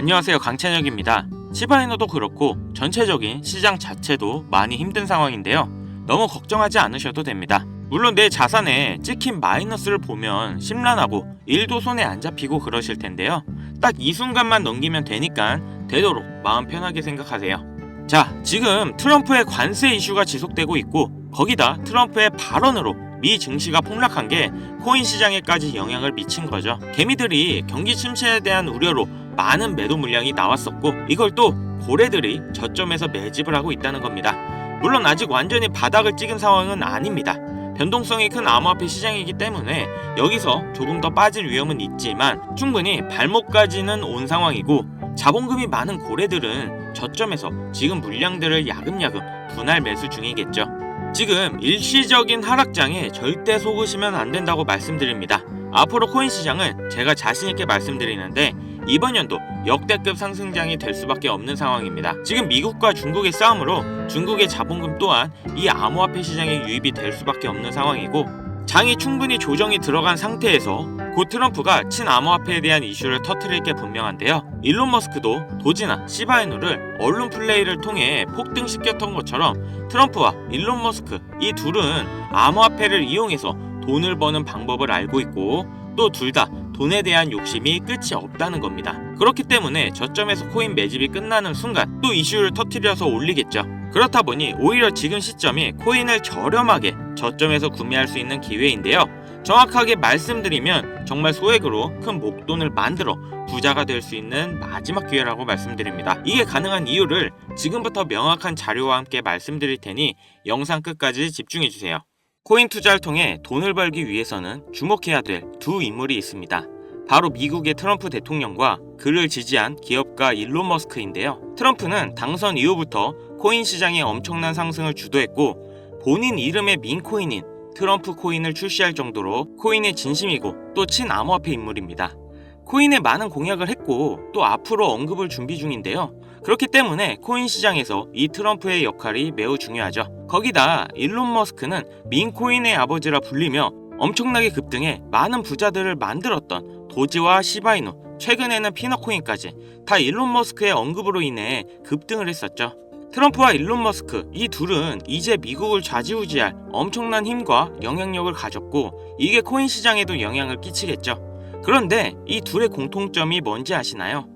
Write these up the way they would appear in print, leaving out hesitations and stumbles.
안녕하세요, 강찬혁입니다. 시바이노도 그렇고 전체적인 시장 자체도 많이 힘든 상황인데요. 너무 걱정하지 않으셔도 됩니다. 물론 내 자산에 찍힌 마이너스를 보면 심란하고 일도 손에 안 잡히고 그러실 텐데요. 딱 이 순간만 넘기면 되니까 되도록 마음 편하게 생각하세요. 자, 지금 트럼프의 관세 이슈가 지속되고 있고 거기다 트럼프의 발언으로 미 증시가 폭락한 게 코인 시장에까지 영향을 미친 거죠. 개미들이 경기 침체에 대한 우려로 많은 매도 물량이 나왔었고 이걸 또 고래들이 저점에서 매집을 하고 있다는 겁니다. 물론 아직 완전히 바닥을 찍은 상황은 아닙니다. 변동성이 큰 암호화폐 시장이기 때문에 여기서 조금 더 빠질 위험은 있지만 충분히 발목까지는 온 상황이고 자본금이 많은 고래들은 저점에서 지금 물량들을 야금야금 분할 매수 중이겠죠. 지금 일시적인 하락장에 절대 속으시면 안 된다고 말씀드립니다. 앞으로 코인 시장은 제가 자신있게 말씀드리는데 이번 연도 역대급 상승장이 될 수밖에 없는 상황입니다. 지금 미국과 중국의 싸움으로 중국의 자본금 또한 이 암호화폐 시장에 유입이 될 수밖에 없는 상황이고 장이 충분히 조정이 들어간 상태에서 곧 트럼프가 친암호화폐에 대한 이슈를 터뜨릴 게 분명한데요. 일론 머스크도 도지나 시바이누를 언론 플레이를 통해 폭등시켰던 것처럼 트럼프와 일론 머스크 이 둘은 암호화폐를 이용해서 돈을 버는 방법을 알고 있고 또 둘 다 돈에 대한 욕심이 끝이 없다는 겁니다. 그렇기 때문에 저점에서 코인 매집이 끝나는 순간 또 이슈를 터뜨려서 올리겠죠. 그렇다 보니 오히려 지금 시점이 코인을 저렴하게 저점에서 구매할 수 있는 기회인데요. 정확하게 말씀드리면 정말 소액으로 큰 목돈을 만들어 부자가 될 수 있는 마지막 기회라고 말씀드립니다. 이게 가능한 이유를 지금부터 명확한 자료와 함께 말씀드릴 테니 영상 끝까지 집중해주세요. 코인 투자를 통해 돈을 벌기 위해서는 주목해야 될 두 인물이 있습니다. 바로 미국의 트럼프 대통령과 그를 지지한 기업가 일론 머스크인데요. 트럼프는 당선 이후부터 코인 시장의 엄청난 상승을 주도했고 본인 이름의 민코인인 트럼프 코인을 출시할 정도로 코인의 진심이고 또 친암호화폐 인물입니다. 코인에 많은 공약을 했고 또 앞으로 언급을 준비 중인데요. 그렇기 때문에 코인 시장에서 이 트럼프의 역할이 매우 중요하죠. 거기다 일론 머스크는 민코인의 아버지라 불리며 엄청나게 급등해 많은 부자들을 만들었던 도지와 시바이누, 최근에는 피너코인까지 다 일론 머스크의 언급으로 인해 급등을 했었죠. 트럼프와 일론 머스크 이 둘은 이제 미국을 좌지우지할 엄청난 힘과 영향력을 가졌고 이게 코인 시장에도 영향을 끼치겠죠. 그런데 이 둘의 공통점이 뭔지 아시나요?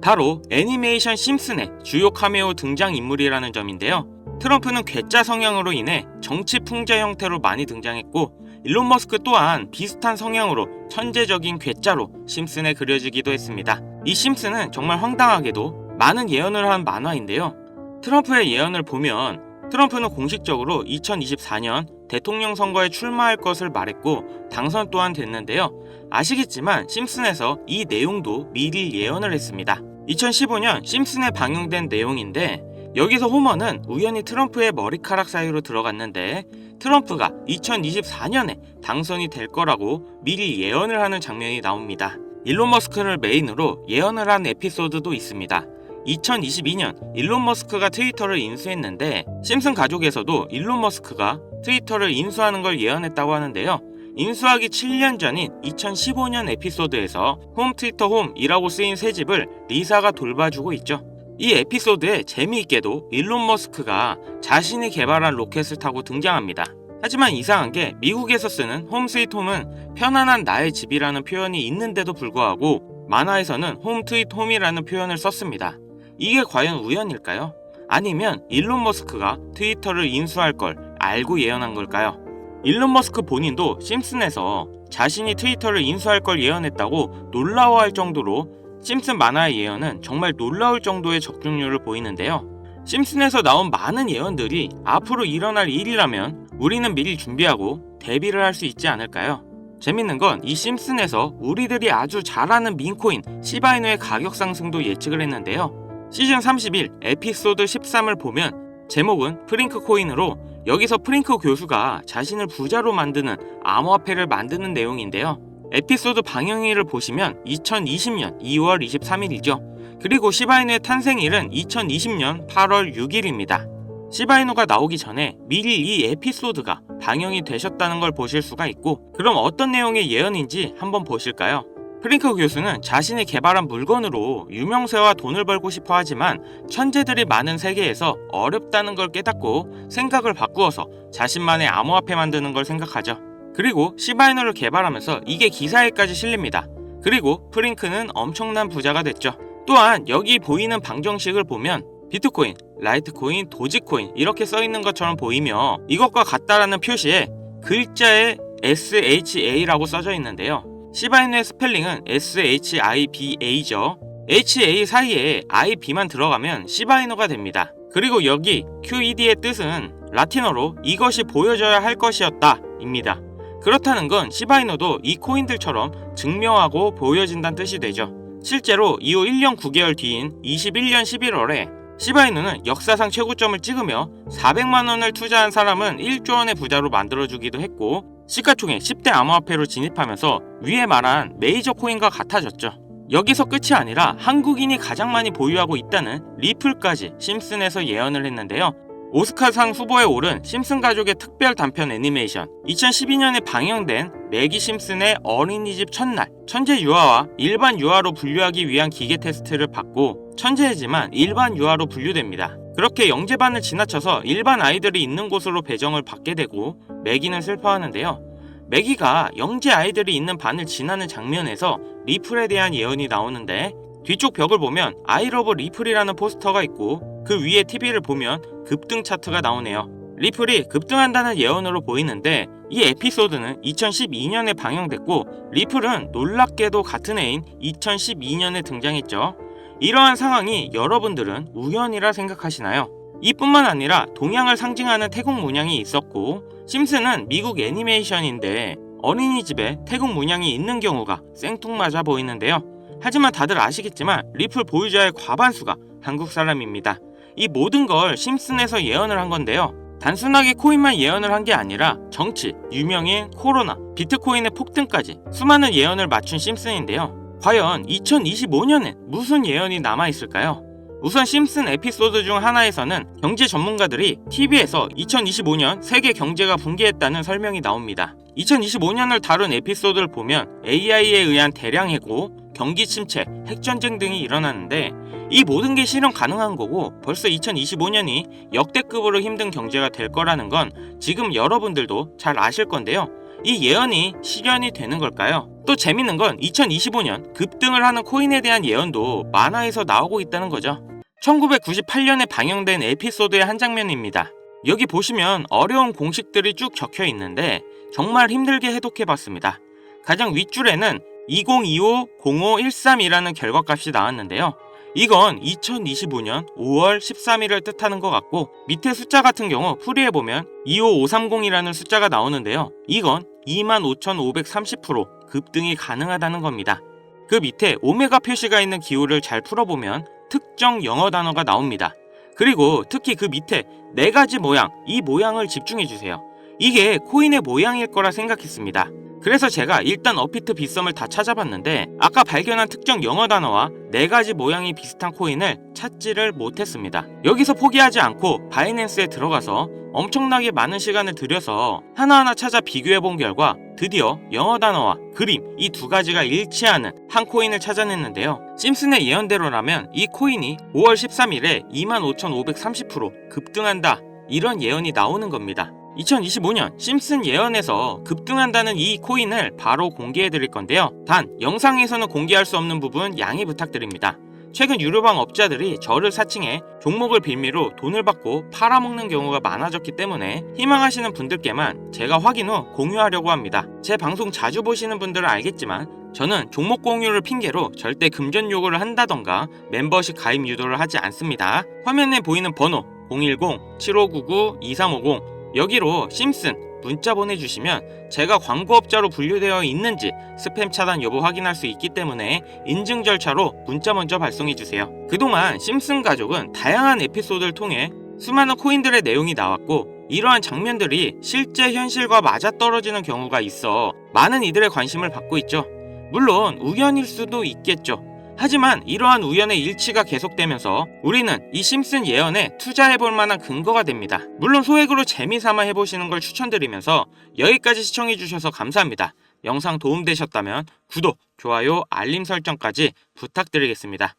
바로 애니메이션 심슨의 주요 카메오 등장인물이라는 점인데요. 트럼프는 괴짜 성향으로 인해 정치 풍자 형태로 많이 등장했고 일론 머스크 또한 비슷한 성향으로 천재적인 괴짜로 심슨에 그려지기도 했습니다. 이 심슨은 정말 황당하게도 많은 예언을 한 만화인데요. 트럼프의 예언을 보면 트럼프는 공식적으로 2024년 대통령 선거에 출마할 것을 말했고 당선 또한 됐는데요. 아시겠지만 심슨에서 이 내용도 미리 예언을 했습니다. 2015년 심슨에 방영된 내용인데 여기서 호머는 우연히 트럼프의 머리카락 사이로 들어갔는데 트럼프가 2024년에 당선이 될 거라고 미리 예언을 하는 장면이 나옵니다. 일론 머스크를 메인으로 예언을 한 에피소드도 있습니다. 2022년 일론 머스크가 트위터를 인수했는데 심슨 가족에서도 일론 머스크가 트위터를 인수하는 걸 예언했다고 하는데요. 인수하기 7년 전인 2015년 에피소드에서 홈 트위터 홈이라고 쓰인 새 집을 리사가 돌봐주고 있죠. 이 에피소드에 재미있게도 일론 머스크가 자신이 개발한 로켓을 타고 등장합니다. 하지만 이상한 게 미국에서 쓰는 홈 스위트 홈은 편안한 나의 집이라는 표현이 있는데도 불구하고 만화에서는 홈 트위트 홈이라는 표현을 썼습니다. 이게 과연 우연일까요? 아니면 일론 머스크가 트위터를 인수할 걸 알고 예언한 걸까요? 일론 머스크 본인도 심슨에서 자신이 트위터를 인수할 걸 예언했다고 놀라워할 정도로 심슨 만화의 예언은 정말 놀라울 정도의 적중률을 보이는데요. 심슨에서 나온 많은 예언들이 앞으로 일어날 일이라면 우리는 미리 준비하고 대비를 할 수 있지 않을까요? 재밌는 건 이 심슨에서 우리들이 아주 잘 아는 민코인 시바이누의 가격 상승도 예측을 했는데요. 시즌 31 에피소드 13을 보면 제목은 프링크 코인으로 여기서 프링크 교수가 자신을 부자로 만드는 암호화폐를 만드는 내용인데요. 에피소드 방영일을 보시면 2020년 2월 23일이죠. 그리고 시바이누의 탄생일은 2020년 8월 6일입니다. 시바이누가 나오기 전에 미리 이 에피소드가 방영이 되셨다는 걸 보실 수가 있고 그럼 어떤 내용의 예언인지 한번 보실까요? 프링크 교수는 자신이 개발한 물건으로 유명세와 돈을 벌고 싶어 하지만 천재들이 많은 세계에서 어렵다는 걸 깨닫고 생각을 바꾸어서 자신만의 암호화폐 만드는 걸 생각하죠. 그리고 시바이누를 개발하면서 이게 기사에까지 실립니다. 그리고 프링크는 엄청난 부자가 됐죠. 또한 여기 보이는 방정식을 보면 비트코인, 라이트코인, 도지코인 이렇게 써있는 것처럼 보이며 이것과 같다라는 표시에 글자에 SHA라고 써져 있는데요. 시바이누의 스펠링은 SHIBA죠. HA 사이에 IB만 들어가면 시바이누가 됩니다. 그리고 여기 QED의 뜻은 라틴어로 이것이 보여져야 할 것이었다 입니다. 그렇다는 건 시바이누도 이 코인들처럼 증명하고 보여진다는 뜻이 되죠. 실제로 이후 1년 9개월 뒤인 21년 11월에 시바이누는 역사상 최고점을 찍으며 400만원을 투자한 사람은 1조 원의 부자로 만들어주기도 했고 시가총액 10대 암호화폐로 진입하면서 위에 말한 메이저 코인과 같아졌죠. 여기서 끝이 아니라 한국인이 가장 많이 보유하고 있다는 리플까지 심슨에서 예언을 했는데요. 오스카상 후보에 오른 심슨 가족의 특별 단편 애니메이션 2012년에 방영된 매기 심슨의 어린이집 첫날 천재 유아와 일반 유아로 분류하기 위한 기계 테스트를 받고 천재이지만 일반 유아로 분류됩니다. 그렇게 영재반을 지나쳐서 일반 아이들이 있는 곳으로 배정을 받게 되고 매기는 슬퍼하는데요. 매기가 영재 아이들이 있는 반을 지나는 장면에서 리플에 대한 예언이 나오는데 뒤쪽 벽을 보면 I love 리플이라는 포스터가 있고 그 위에 TV를 보면 급등 차트가 나오네요. 리플이 급등한다는 예언으로 보이는데 이 에피소드는 2012년에 방영됐고 리플은 놀랍게도 같은 해인 2012년에 등장했죠. 이러한 상황이 여러분들은 우연이라 생각하시나요? 이뿐만 아니라 동양을 상징하는 태국 문양이 있었고 심슨은 미국 애니메이션인데 어린이집에 태국 문양이 있는 경우가 생뚱맞아 보이는데요. 하지만 다들 아시겠지만 리플 보유자의 과반수가 한국 사람입니다. 이 모든 걸 심슨에서 예언을 한 건데요. 단순하게 코인만 예언을 한 게 아니라 정치, 유명인, 코로나, 비트코인의 폭등까지 수많은 예언을 맞춘 심슨인데요. 과연 2025년엔 무슨 예언이 남아있을까요? 우선 심슨 에피소드 중 하나에서는 경제 전문가들이 TV에서 2025년 세계 경제가 붕괴했다는 설명이 나옵니다. 2025년을 다룬 에피소드를 보면 AI에 의한 대량 해고, 경기 침체, 핵전쟁 등이 일어나는데 이 모든 게 실현 가능한 거고 벌써 2025년이 역대급으로 힘든 경제가 될 거라는 건 지금 여러분들도 잘 아실 건데요. 이 예언이 실현이 되는 걸까요? 또 재밌는 건 2025년 급등을 하는 코인에 대한 예언도 만화에서 나오고 있다는 거죠. 1998년에 방영된 에피소드의 한 장면입니다. 여기 보시면 어려운 공식들이 쭉 적혀 있는데 정말 힘들게 해독해봤습니다. 가장 윗줄에는 2025-0513이라는 결과값이 나왔는데요. 이건 2025년 5월 13일을 뜻하는 것 같고 밑에 숫자 같은 경우 풀이해보면 25530이라는 숫자가 나오는데요. 이건 25,530% 급등이 가능하다는 겁니다. 그 밑에 오메가 표시가 있는 기호를 잘 풀어보면 특정 영어 단어가 나옵니다. 그리고 특히 그 밑에 4가지 모양, 이 모양을 집중해주세요. 이게 코인의 모양일 거라 생각했습니다. 그래서 제가 일단 업비트 빗썸을 다 찾아봤는데 아까 발견한 특정 영어 단어와 4가지 모양이 비슷한 코인을 찾지를 못했습니다. 여기서 포기하지 않고 바이낸스에 들어가서 엄청나게 많은 시간을 들여서 하나하나 찾아 비교해본 결과 드디어 영어 단어와 그림 이 2가지가 일치하는 한 코인을 찾아냈는데요. 심슨의 예언대로라면 이 코인이 5월 13일에 25,530% 급등한다 이런 예언이 나오는 겁니다. 2025년 심슨 예언에서 급등한다는 이 코인을 바로 공개해 드릴 건데요. 단 영상에서는 공개할 수 없는 부분 양해 부탁드립니다. 최근 유료방 업자들이 저를 사칭해 종목을 빌미로 돈을 받고 팔아먹는 경우가 많아졌기 때문에 희망하시는 분들께만 제가 확인 후 공유하려고 합니다. 제 방송 자주 보시는 분들은 알겠지만 저는 종목 공유를 핑계로 절대 금전 요구를 한다던가 멤버십 가입 유도를 하지 않습니다. 화면에 보이는 번호 010-7599-2350 여기로 심슨 문자 보내주시면 제가 광고업자로 분류되어 있는지 스팸 차단 여부 확인할 수 있기 때문에 인증 절차로 문자 먼저 발송해주세요. 그동안 심슨 가족은 다양한 에피소드를 통해 수많은 코인들의 내용이 나왔고 이러한 장면들이 실제 현실과 맞아떨어지는 경우가 있어 많은 이들의 관심을 받고 있죠. 물론 우연일 수도 있겠죠. 하지만 이러한 우연의 일치가 계속되면서 우리는 이 심슨 예언에 투자해볼 만한 근거가 됩니다. 물론 소액으로 재미삼아 해보시는 걸 추천드리면서 여기까지 시청해주셔서 감사합니다. 영상 도움되셨다면 구독, 좋아요, 알림 설정까지 부탁드리겠습니다.